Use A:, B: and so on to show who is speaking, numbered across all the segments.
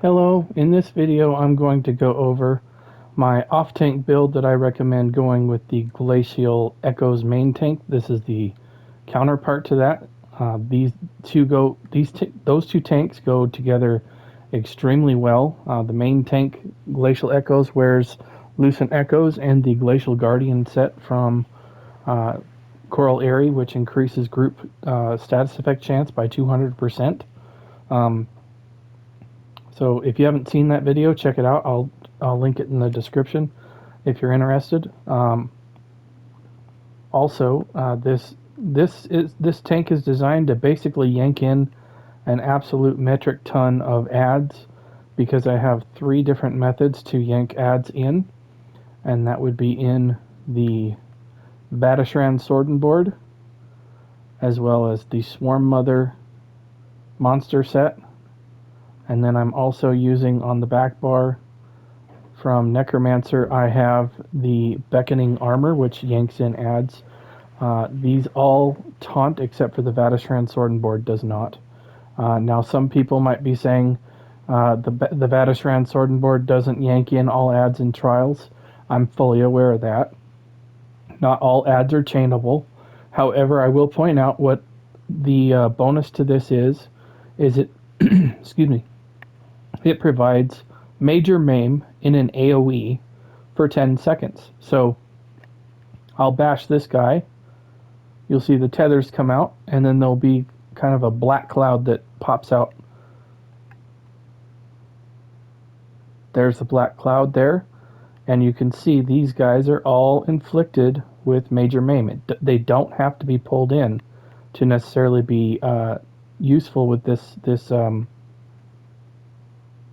A: Hello, in this video I'm going to go over my off-tank build that I recommend going with the Glacial Echo's main tank. This is the counterpart to that. Those two tanks go together extremely well. The main tank, Glacial Echoes, wears Lucent Echoes and the Glacial Guardian set from Coral Airy, which increases group status effect chance by 200%. So if you haven't seen that video, check it out. I'll link it in the description if you're interested. Also, this tank is designed to basically yank in an absolute metric ton of adds, because I have 3 different methods to yank adds in, and that would be in the Vateshran Sword and Board, as well as the Swarm Mother monster set. And then I'm also using on the back bar from Necromancer, I have the Beckoning Armor, which yanks in adds. These all taunt except for the Vateshran Sword and Board does not. Now some people might be saying the Vateshran Sword and Board doesn't yank in all adds in trials. I'm fully aware of that. Not all adds are chainable. However, I will point out what the bonus to this is it excuse me, it provides major maim in an AoE for 10 seconds. So I'll bash this guy. You'll see the tethers come out, and then there'll be kind of a black cloud that pops out. There's the black cloud there, and you can see these guys are all inflicted with major maim. They don't have to be pulled in to necessarily be useful with this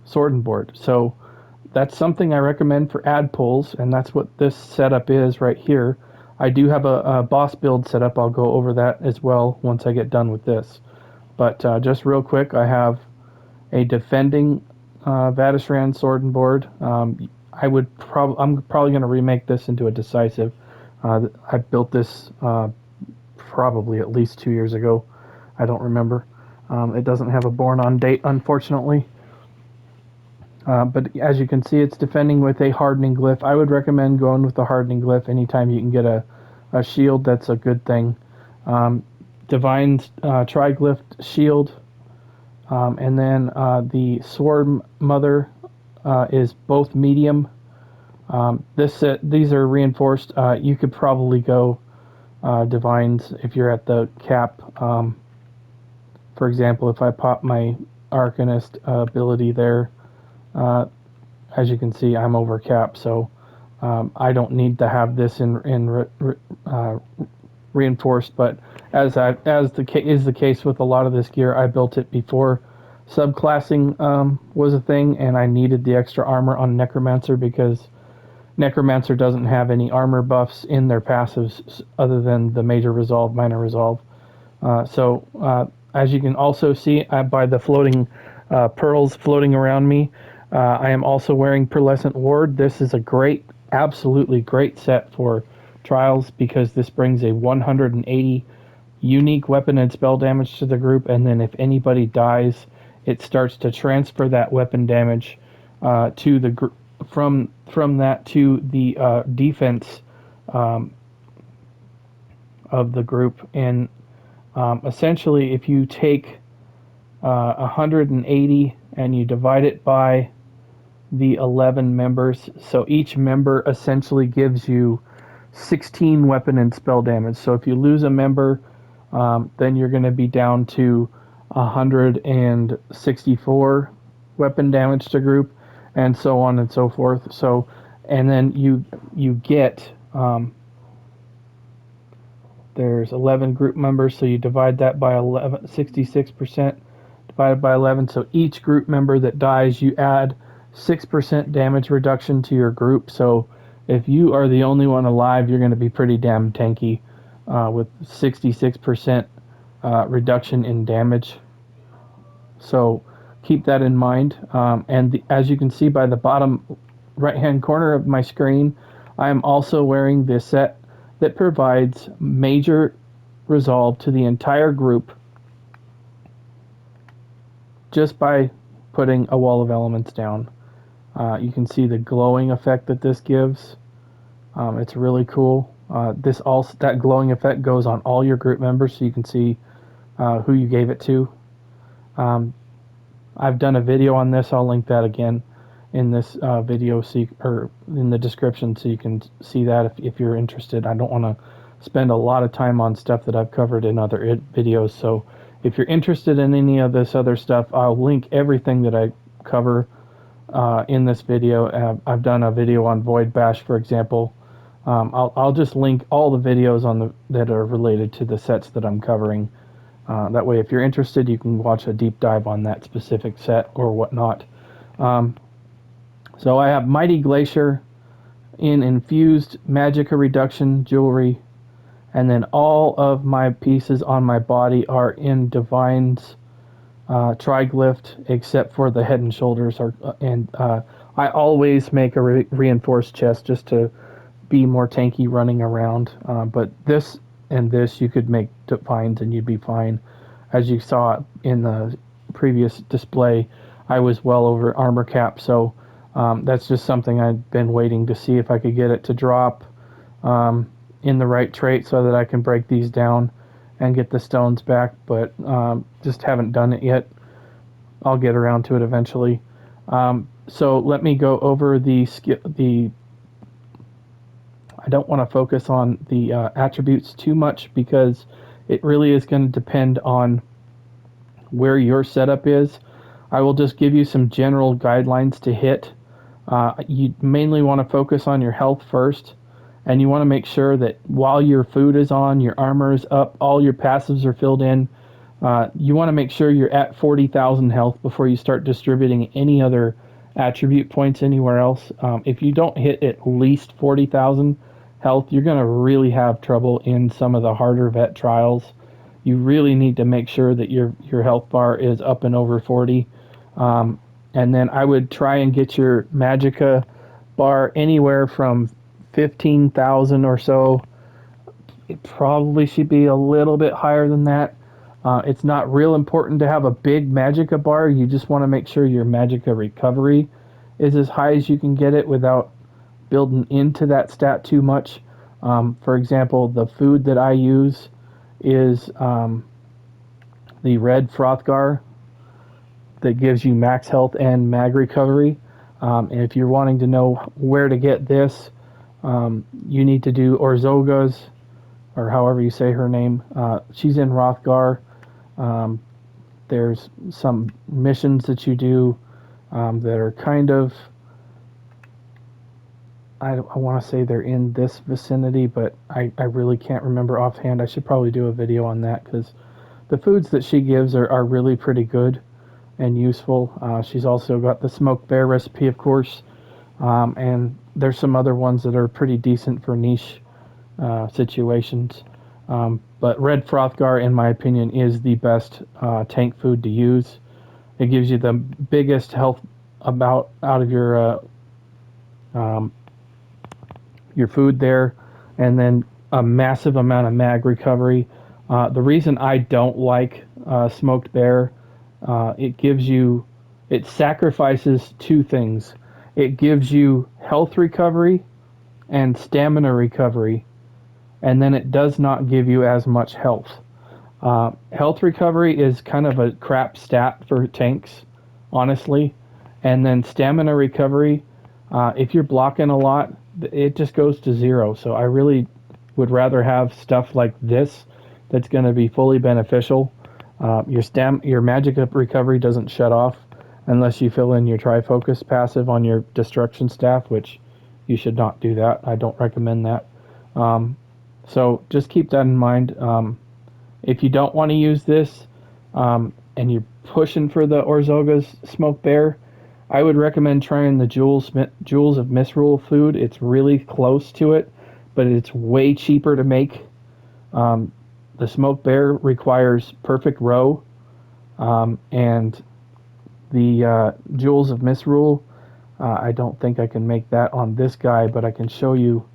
A: sword and board. So that's something I recommend for ad pulls, and that's what this setup is right here. I do have a boss build setup. I'll go over that as well once I get done with this. But just real quick, I have a defending Vateshran sword and board. I'm probably going to remake this into a decisive. I built this probably at least 2 years ago. I don't remember. It doesn't have a born on date, unfortunately. But as you can see, it's defending with a hardening glyph. I would recommend going with the hardening glyph anytime you can get a shield. That's a good thing. Divine's triglyph shield, and then the Sword Mother is both medium. These are reinforced. You could probably go Divines if you're at the cap. For example, if I pop my Arcanist ability there, as you can see, I'm over cap, so I don't need to have this in reinforced. But as is the case with a lot of this gear, I built it before subclassing was a thing, and I needed the extra armor on Necromancer because Necromancer doesn't have any armor buffs in their passives other than the major resolve, minor resolve. As you can also see by the floating pearls floating around me, I am also wearing Pearlescent Ward. This is a great, absolutely great set for trials because this brings a 180 unique weapon and spell damage to the group, and then if anybody dies, it starts to transfer that weapon damage to the group from that to the defense of the group. And essentially, if you take 180 and you divide it by the 11 members, so each member essentially gives you 16 weapon and spell damage. So if you lose a member, then you're going to be down to 164 weapon damage to group, and so on and so forth. So, and then you get there's 11 group members, so you divide that by 11, 66% divided by 11. So each group member that dies, you add 6% damage reduction to your group. So if you are the only one alive, you're going to be pretty damn tanky with 66% reduction in damage. So keep that in mind. As you can see by the bottom right-hand corner of my screen, I am also wearing this set that provides major resolve to the entire group just by putting a wall of elements down. You can see the glowing effect that this gives. It's really cool. That glowing effect goes on all your group members, so you can see who you gave it to. I've done a video on this. I'll link that again in this video, or in the description, so you can see that if you're interested. I don't want to spend a lot of time on stuff that I've covered in other videos, so if you're interested in any of this other stuff, I'll link everything that I cover in this video. I've done a video on Void Bash, for example. I'll just link all the videos that are related to the sets that I'm covering. That way, if you're interested, you can watch a deep dive on that specific set or whatnot. So I have Mighty Glacier in infused magicka reduction jewelry, and then all of my pieces on my body are in Divine's triglyph, except for the head and shoulders. I always make a reinforced chest just to be more tanky running around. But this and this, you could make Divines and you'd be fine. As you saw in the previous display, I was well over armor cap, so that's just something I've been waiting to see if I could get it to drop in the right trait so that I can break these down and get the stones back, but just haven't done it yet. I'll get around to it eventually. So let me go over I don't want to focus on the attributes too much because it really is going to depend on where your setup is. I will just give you some general guidelines to hit. You mainly want to focus on your health first, and you want to make sure that while your food is on, your armor is up, all your passives are filled in. You want to make sure you're at 40,000 health before you start distributing any other attribute points anywhere else. If you don't hit at least 40,000 health, you're going to really have trouble in some of the harder vet trials. You really need to make sure that your health bar is up and over 40. And then I would try and get your magicka bar anywhere from 15,000 or so. It probably should be a little bit higher than that. It's not real important to have a big magicka bar. You just want to make sure your magicka recovery is as high as you can get it without building into that stat too much. For example, the food that I use is the red Frothgar that gives you max health and mag recovery. And if you're wanting to know where to get this, you need to do Orzoga's, or however you say her name. She's in Hrothgar. There's some missions that you do that are kind of, I want to say they're in this vicinity, but I really can't remember offhand. I should probably do a video on that because the foods that she gives are really pretty good and useful. She's also got the smoked bear recipe, of course, and there's some other ones that are pretty decent for niche situations. But red Frothgar, in my opinion, is the best tank food to use. It gives you the biggest health out of your food there, and then a massive amount of mag recovery. The reason I don't like smoked bear, it sacrifices two things. It gives you health recovery and stamina recovery, and then it does not give you as much health. Health recovery is kind of a crap stat for tanks, honestly, and then stamina recovery, if you're blocking a lot, it just goes to 0. So I really would rather have stuff like this that's going to be fully beneficial. Your magic recovery doesn't shut off unless you fill in your Trifocus passive on your destruction staff, which you should not do that. I don't recommend that. So just keep that in mind. If you don't want to use this and you're pushing for the Orzoga's Smoked Bear, I would recommend trying the Jewels of Misrule food. It's really close to it, but it's way cheaper to make. The Smoked Bear requires perfect row, and the Jewels of Misrule, I don't think I can make that on this guy, but I can show you.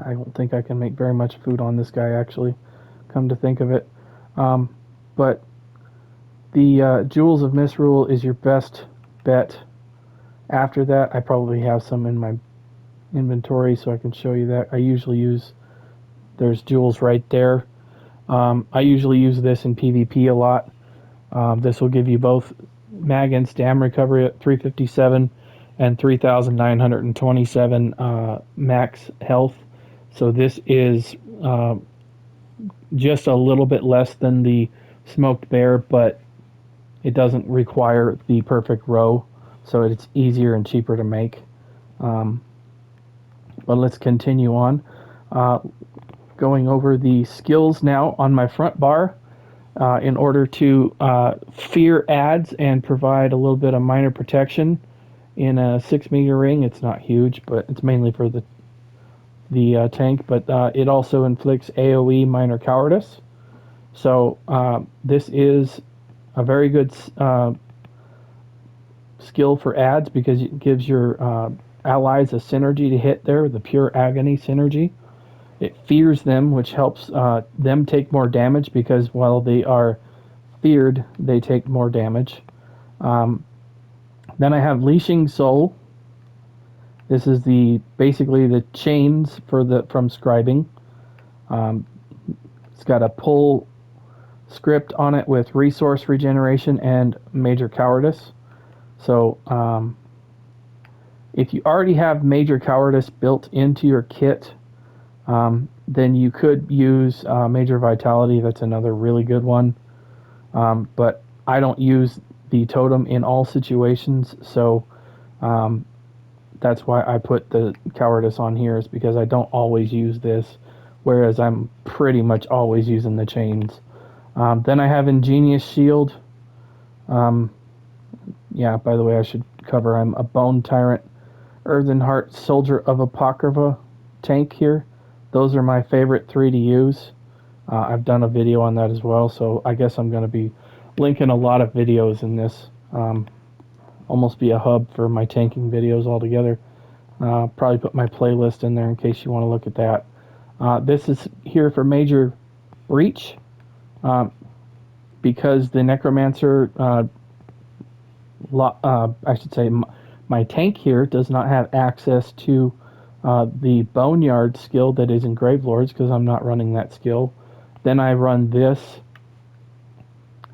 A: I don't think I can make very much food on this guy, actually, come to think of it. But the Jewels of Misrule is your best bet. After that, I probably have some in my inventory, so I can show you that. I usually use, there's jewels right there. I usually use this in PvP a lot. This will give you both mag and stam recovery at 357 and 3,927 max health. So this is just a little bit less than the smoked bear, but it doesn't require the perfect row, so it's easier and cheaper to make. But let's continue on. Going over the skills now on my front bar. In order to fear adds and provide a little bit of minor protection in a 6-meter ring. It's not huge, but it's mainly for the tank. But it also inflicts AoE minor cowardice. So this is a very good skill for adds because it gives your allies a synergy to hit there, the pure agony synergy. It fears them, which helps them take more damage because while they are feared, they take more damage. Then I have Leashing Soul. This is basically the chains from scribing. It's got a pull script on it with resource regeneration and major cowardice. So if you already have major cowardice built into your kit, then you could use Major Vitality. That's another really good one. But I don't use the totem in all situations, so that's why I put the cowardice on here, is because I don't always use this, whereas I'm pretty much always using the chains. Then I have Ingenious Shield. Yeah, by the way, I should cover I'm a Bone Tyrant, Earthen Heart, Soldier of Apocrypha tank here. Those are my favorite 3 to use. I've done a video on that as well, so I guess I'm going to be linking a lot of videos in this. Almost be a hub for my tanking videos altogether. Probably put my playlist in there in case you want to look at that. This is here for Major Breach, because the Necromancer, I should say, my tank here does not have access to the Boneyard skill that is in Gravelords because I'm not running that skill. Then I run this,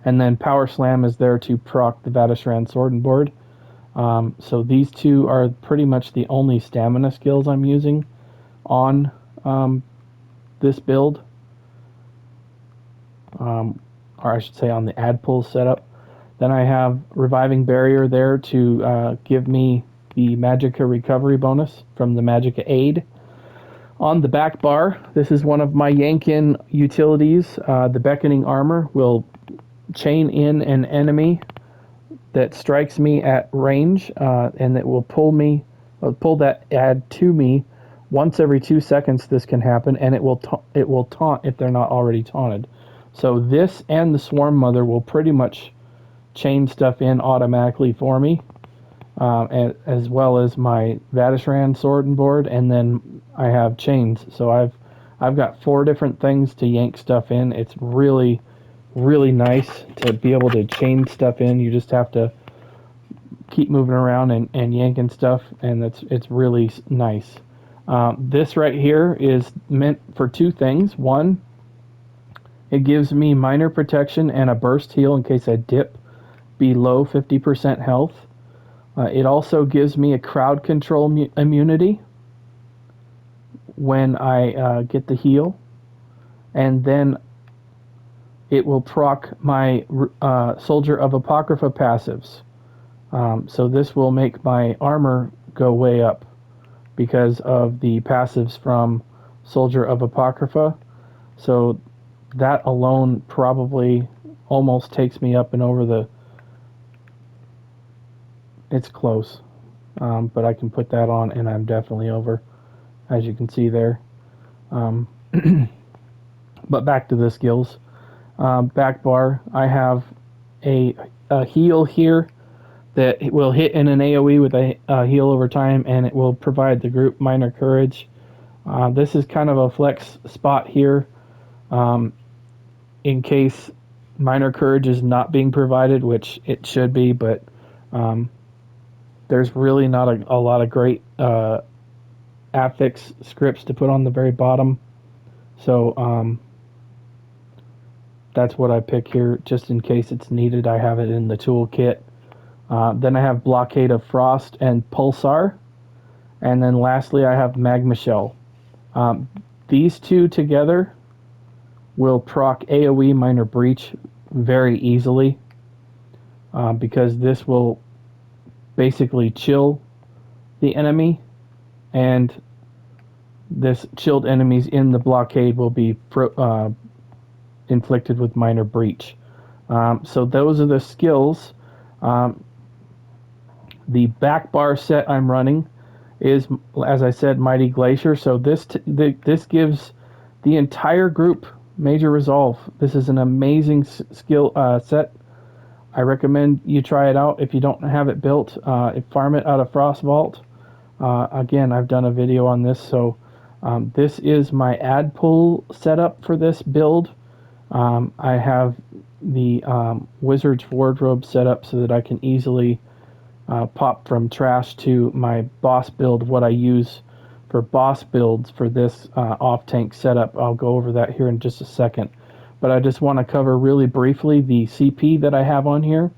A: and then Power Slam is there to proc the Vateshran Sword and Board. So these two are pretty much the only stamina skills I'm using on this build, or I should say on the ad pull setup. Then I have Reviving Barrier there to give me the Magicka recovery bonus from the Magicka Aid. On the back bar, this is one of my Yankin utilities. The Beckoning Armor will chain in an enemy that strikes me at range, and it will pull that ad to me once every 2 seconds. This can happen, and it will taunt if they're not already taunted. So this and the Swarm Mother will pretty much chain stuff in automatically for me, as well as my Vateshran Sword and Board, and then I have chains. So I've got 4 different things to yank stuff in. It's really, really nice to be able to chain stuff in. You just have to keep moving around and yanking stuff, and it's really nice. This right here is meant for 2 things. One, it gives me minor protection and a burst heal in case I dip below 50% health. It also gives me a crowd control immunity when I get the heal. And then it will proc my Soldier of Apocrypha passives. So this will make my armor go way up because of the passives from Soldier of Apocrypha. So that alone probably almost takes me up and over the... It's close, but I can put that on and I'm definitely over, as you can see there. But back to the skills. Back bar, I have a heal here that will hit in an AoE with a heal over time, and it will provide the group minor courage. This is kind of a flex spot here, in case minor courage is not being provided, which it should be, but there's really not a lot of great affix scripts to put on the very bottom. So that's what I pick here, just in case it's needed. I have it in the toolkit. Then I have Blockade of Frost and Pulsar. And then lastly, I have Magma Shell. These two together will proc AoE Minor Breach very easily, because this will basically chill the enemy, and this chilled enemies in the blockade will be inflicted with Minor Breach. So those are the skills. The back bar set I'm running is, as I said, Mighty Glacier. So this gives the entire group major resolve. This is an amazing skill set. I recommend you try it out if you don't have it built. Farm it out of Frostvault. Again, I've done a video on this, so this is my ad pull setup for this build. I have the Wizard's Wardrobe set up so that I can easily pop from trash to my boss build, what I use for boss builds for this off-tank setup. I'll go over that here in just a second. But I just want to cover really briefly the CP that I have on here.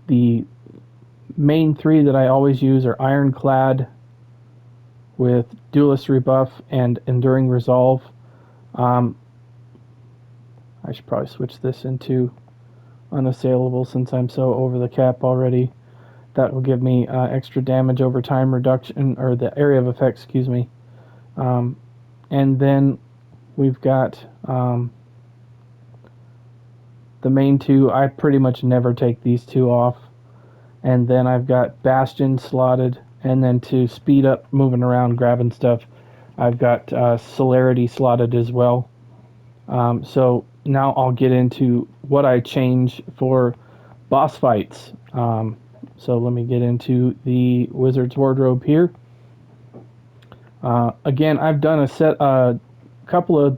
A: The main three that I always use are Ironclad with Duelist Rebuff and Enduring Resolve. I should probably switch this into Unassailable since I'm so over the cap already. That will give me extra damage over time reduction, or the area of effect, excuse me. And then we've got the main two. I pretty much never take these two off. And then I've got Bastion slotted, and then to speed up moving around grabbing stuff, I've got Celerity slotted as well. So now I'll get into what I change for boss fights. So let me get into the Wizard's Wardrobe here. Again, I've done a couple of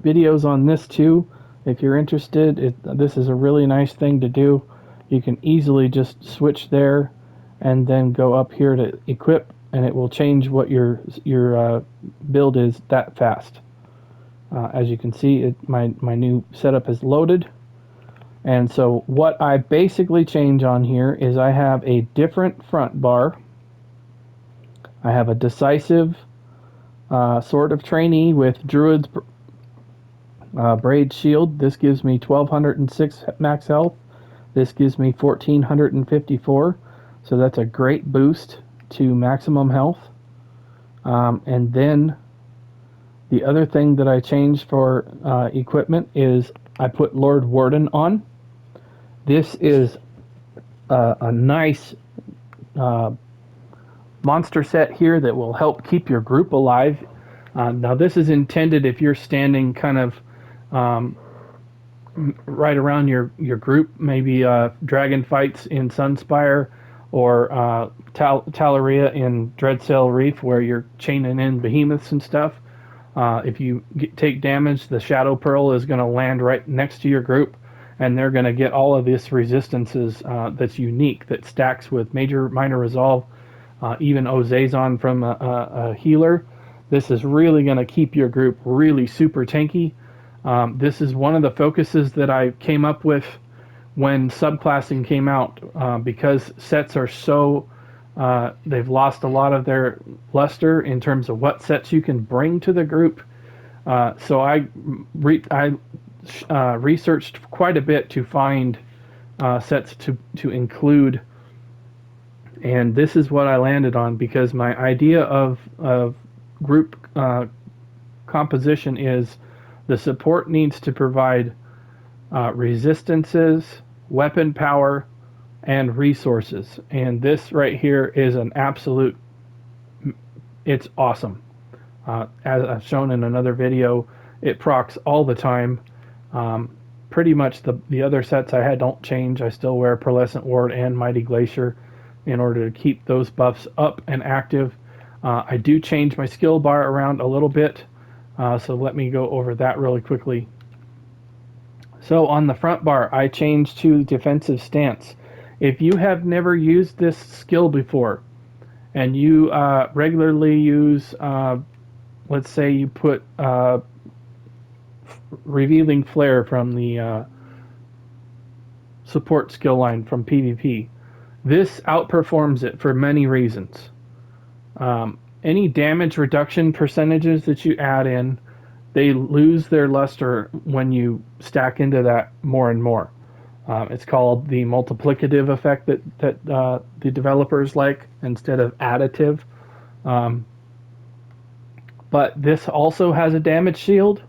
A: videos on this too. If you're interested, this is a really nice thing to do. You can easily just switch there and then go up here to equip, and it will change what your build is that fast. As you can see, my new setup is loaded. And so what I basically change on here is I have a different front bar. I have a decisive Sword of Trainee with Druid's Braid Shield. This gives me 1206 max health. This gives me 1454. So that's a great boost to maximum health. And then the other thing that I changed for equipment is I put Lord Warden on. This is a nice monster set here that will help keep your group alive. Now this is intended if you're standing kind of right around your group, maybe dragon fights in Sunspire, or Talaria in Dreadsail Reef, where you're chaining in behemoths and stuff. If you take damage, the Shadow Pearl is going to land right next to your group, and they're going to get all of this resistances that's unique, that stacks with major, minor resolve, even Ozazon from a healer. This is really going to keep your group really super tanky. This is one of the focuses that I came up with when subclassing came out, because sets are so they've lost a lot of their luster in terms of what sets you can bring to the group. So I researched quite a bit to find sets to include, and this is what I landed on, because my idea of group composition is the support needs to provide resistances, weapon power, and resources. And this right here is an absolute, it's awesome. As I've shown in another video, it procs all the time. Pretty much the other sets I had don't change. I still wear Pearlescent Ward and Mighty Glacier. in order to keep those buffs up and active. I do change my skill bar around a little bit, so let me go over that really quickly. So on the front bar, I changed to defensive stance. If you have never used this skill before, and you regularly use, let's say you put revealing flare from the support skill line from PvP, this outperforms it for many reasons. Any damage reduction percentages that you add in, they lose their luster when you stack into that more and more. It's called the multiplicative effect that the developers like instead of additive. Um, but this also has a damage shield,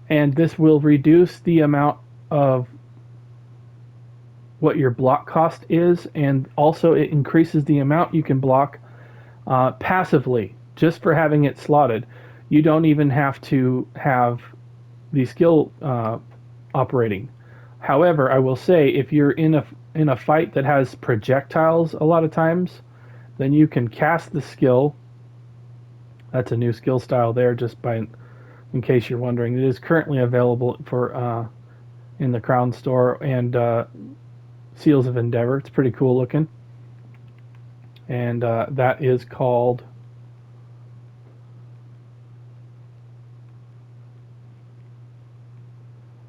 A: and this will reduce the amount of what your block cost is, and also it increases the amount you can block passively just for having it slotted. You don't even have to have the skill operating. However, I will say if you're in a fight that has projectiles a lot of times, then you can cast the skill. That's a new skill style there, just by in case you're wondering. It is currently available for in the Crown Store and Seals of Endeavor. It's pretty cool looking, and that is called.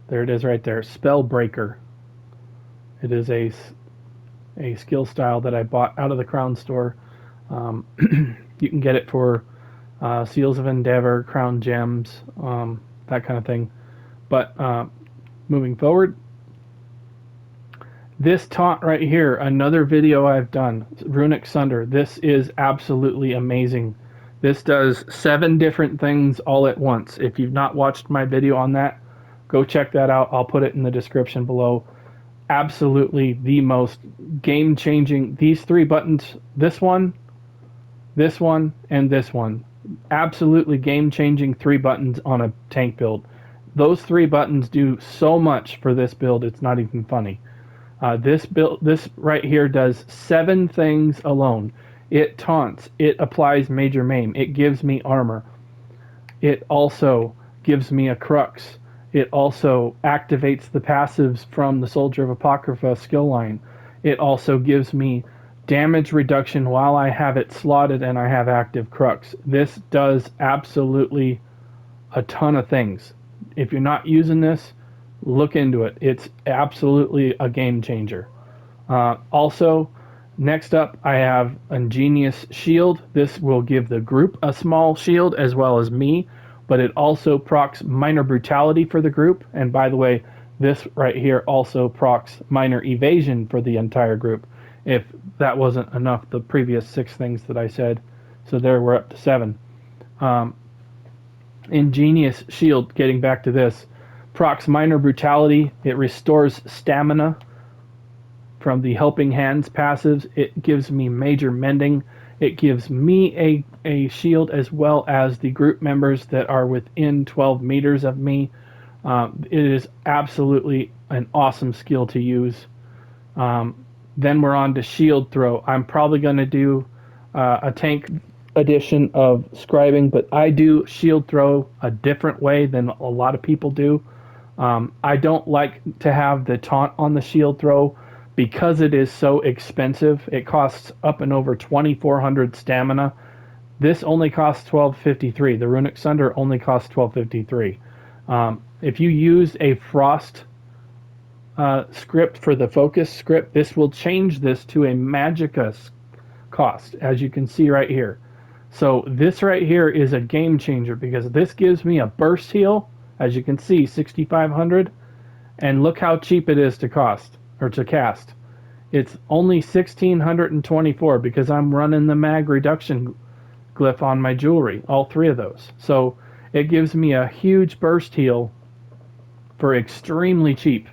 A: There it is right there, Spellbreaker. It is a skill style that I bought out of the Crown Store. You can get it for Seals of Endeavor, Crown Gems, that kind of thing. But moving forward, this taunt right here, another video I've done, Runic Sunder. This is absolutely amazing. This does 7 different things all at once. If you've not watched my video on that, go check that out. I'll put it in the description below. Absolutely the most game-changing. These 3 buttons, this one, and this one. Absolutely game-changing 3 buttons on a tank build. Those 3 buttons do so much for this build, it's not even funny. This right here does 7 things alone. It taunts. It applies major maim. It gives me armor. It also gives me a crux. It also activates the passives from the Soldier of Apocrypha skill line. It also gives me damage reduction while I have it slotted and I have active crux. This does absolutely a ton of things. If you're not using this, look into it. It's absolutely a game changer. Also, next up, I have Ingenious Shield. This will give the group a small shield as well as me, but it also procs Minor Brutality for the group. And by the way, this right here also procs Minor Evasion for the entire group. If that wasn't enough, the previous 6 things that I said. So there we're up to 7. Ingenious Shield, getting back to this, procs Minor Brutality. It restores stamina from the Helping Hands passives. It gives me major mending. It gives me a shield as well as the group members that are within 12 meters of me. It is absolutely an awesome skill to use. Then we're on to Shield Throw. I'm probably going to do a tank edition of scribing, but I do Shield Throw a different way than a lot of people do. I don't like to have the taunt on the Shield Throw because it is so expensive. It costs up and over 2,400 stamina. This only costs 1253. The Runic Sunder only costs 1253. If you use a Frost script for the focus script, this will change this to a Magicka cost, as you can see right here. So this right here is a game changer because this gives me a burst heal, as you can see, 6,500, and look how cheap it is to cost or to cast. It's only 1,624 because I'm running the mag reduction glyph on my jewelry, all 3 of those. So it gives me a huge burst heal for extremely cheap,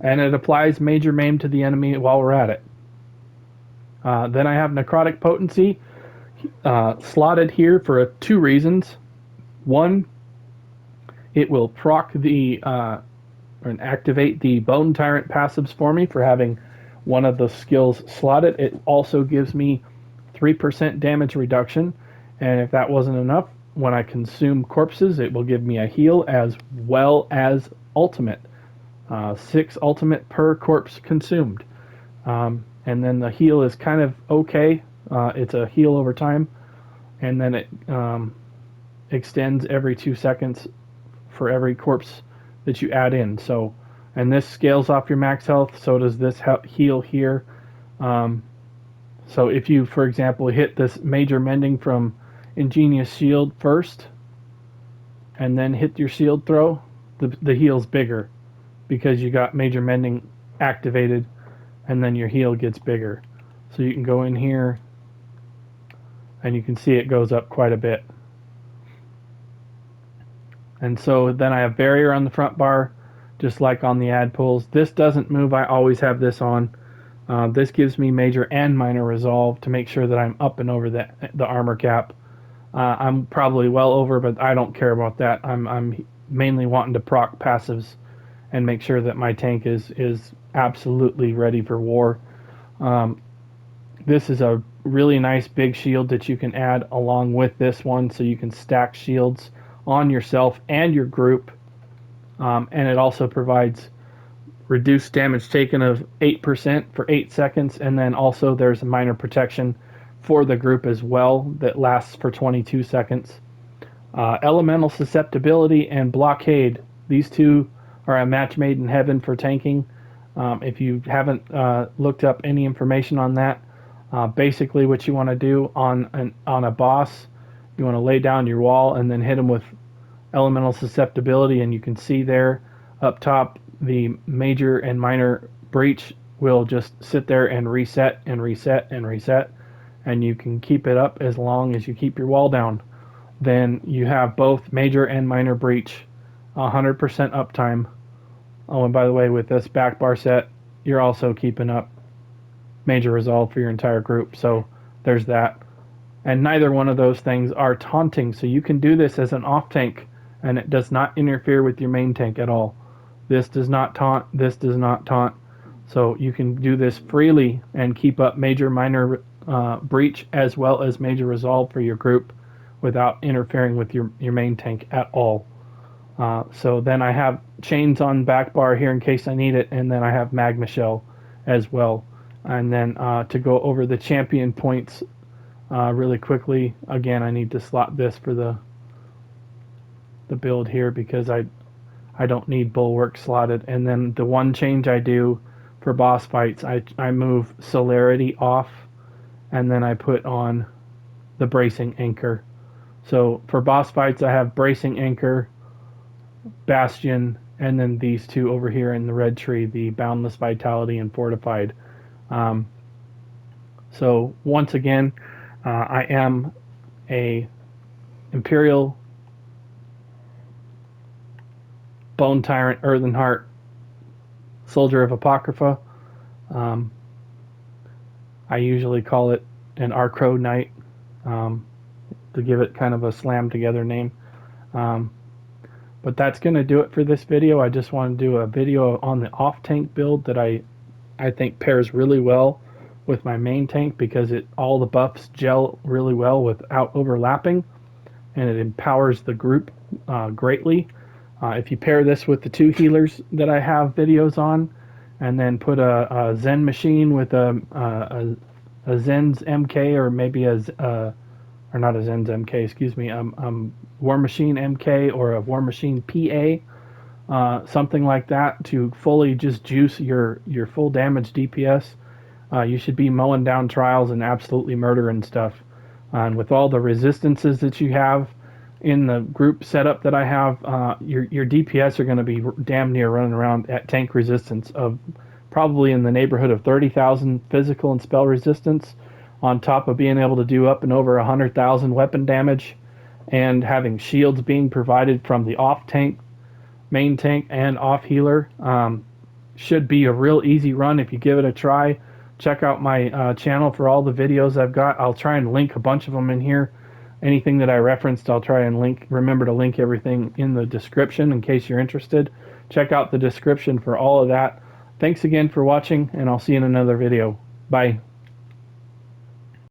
A: and it applies major maim to the enemy while we're at it. Then I have Necrotic Potency slotted here for 2 reasons. One, it will proc the and activate the Bone Tyrant passives for me for having one of the skills slotted. It also gives me 3% damage reduction, and if that wasn't enough, when I consume corpses, it will give me a heal as well as ultimate. 6 ultimate per corpse consumed. And then the heal is kind of okay. It's a heal over time, and then it extends every 2 seconds for every corpse that you add in. So, and this scales off your max health. So does this heal here. So if you, for example, hit this major mending from Ingenious Shield first, and then hit your shield throw, the heal's bigger because you got major mending activated, and then your heal gets bigger. So you can go in here, and you can see it goes up quite a bit. And so then I have barrier on the front bar, just like on the ad pulls. This doesn't move. I always have this on. This gives me major and minor resolve to make sure that I'm up and over the armor cap. I'm probably well over, but I don't care about that. I'm mainly wanting to proc passives and make sure that my tank is absolutely ready for war. This is a really nice big shield that you can add along with this one, so you can stack shields on yourself and your group. And it also provides reduced damage taken of 8% for 8 seconds, and then also there's a minor protection for the group as well that lasts for 22 seconds. Elemental susceptibility and blockade, these two are a match made in heaven for tanking. If you haven't looked up any information on that, basically what you want to do on a boss, you want to lay down your wall and then hit them with elemental susceptibility, and you can see there up top the major and minor breach will just sit there and reset and reset and reset, and you can keep it up as long as you keep your wall down. Then you have both major and minor breach, 100% uptime. Oh, and by the way, with this back bar set, you're also keeping up major resolve for your entire group, so there's that. And neither one of those things are taunting, so you can do this as an off tank, and it does not interfere with your main tank at all. This does not taunt, this does not taunt, so you can do this freely and keep up major minor breach as well as major resolve for your group without interfering with your main tank at all. So then I have chains on back bar here in case I need it, and then I have magma shell as well. And then to go over the champion points really quickly, again, I need to slot this for the build here because I don't need bulwark slotted. And then the one change I do for boss fights, I move celerity off, and then I put on the bracing anchor. So for boss fights, I have bracing anchor, bastion, and then these two over here in the red tree, the boundless vitality and fortified. So once again, I am a Imperial Bone Tyrant Earthen Heart Soldier of Apocrypha. I usually call it an Arcro Knight to give it kind of a slam together name. But that's going to do it for this video. I just want to do a video on the off tank build that I think pairs really well with my main tank because all the buffs gel really well without overlapping, and it empowers the group greatly. If you pair this with the 2 healers that I have videos on, and then put a Zen machine with a Zen's MK, or maybe or not a Zen's MK, excuse me, War Machine MK or a War Machine PA, something like that, to fully just juice your full damage DPS, you should be mowing down trials and absolutely murdering stuff. And with all the resistances that you have in the group setup that I have, your DPS are going to be damn near running around at tank resistance of probably in the neighborhood of 30,000 physical and spell resistance, on top of being able to do up and over 100,000 weapon damage, and having shields being provided from the off tank, main tank, and off healer. Should be a real easy run if you give it a try. Check out my channel for all the videos I've got. I'll try and link a bunch of them in here. Anything that I referenced, I'll try and remember to link everything in the description in case you're interested. Check out the description for all of that. Thanks again for watching, and I'll see you in another video. Bye.